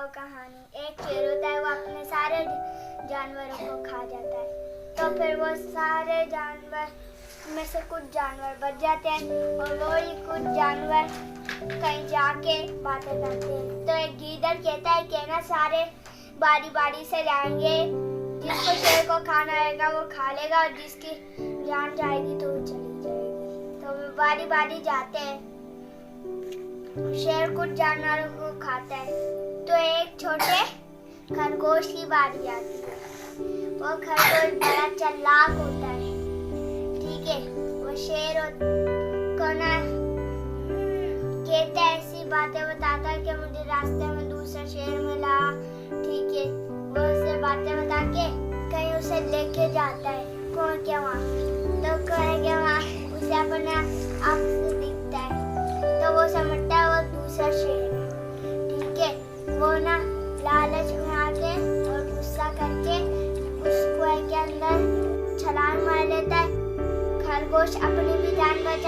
कहानी। एक शेर होता है, वो अपने सारे जानवरों को खा जाता है। तो फिर वो सारे जानवर में से कुछ जानवर बच जाते हैं और वो ही कुछ जानवर कहीं जाके बातें करते हैं। तो एक गीदड़ कहता है कि ना सारे बारी बारी से जाएंगे, जिसको शेर को खाना आएगा वो खा लेगा और जिसकी जान जाएगी तो वो चली जाएगी। तो वो बारी बारी जाते हैं। शेर कुछ जानवरों को खाता है। तो एक छोटे खरगोश की बारी आती है। वो खरगोश बड़ा चालाक होता है, ठीक है। वो शेर को ना कहता है, ऐसी बातें बताता है कि मुझे रास्ते में दूसरा शेर मिला, ठीक है। वो उससे बातें बता के कहीं उसे लेके जाता है। कौन क्या वहाँ, तो कौन क्या वहाँ उसे अपने आँख से दिखता है। तो वो समझता है वो दूसरा शेर है, ठीक है। वो ना लालच में आके और गुस्सा करके उस कुएं के अंदर छलांग मार लेता है। खरगोश अपनी भी जान बच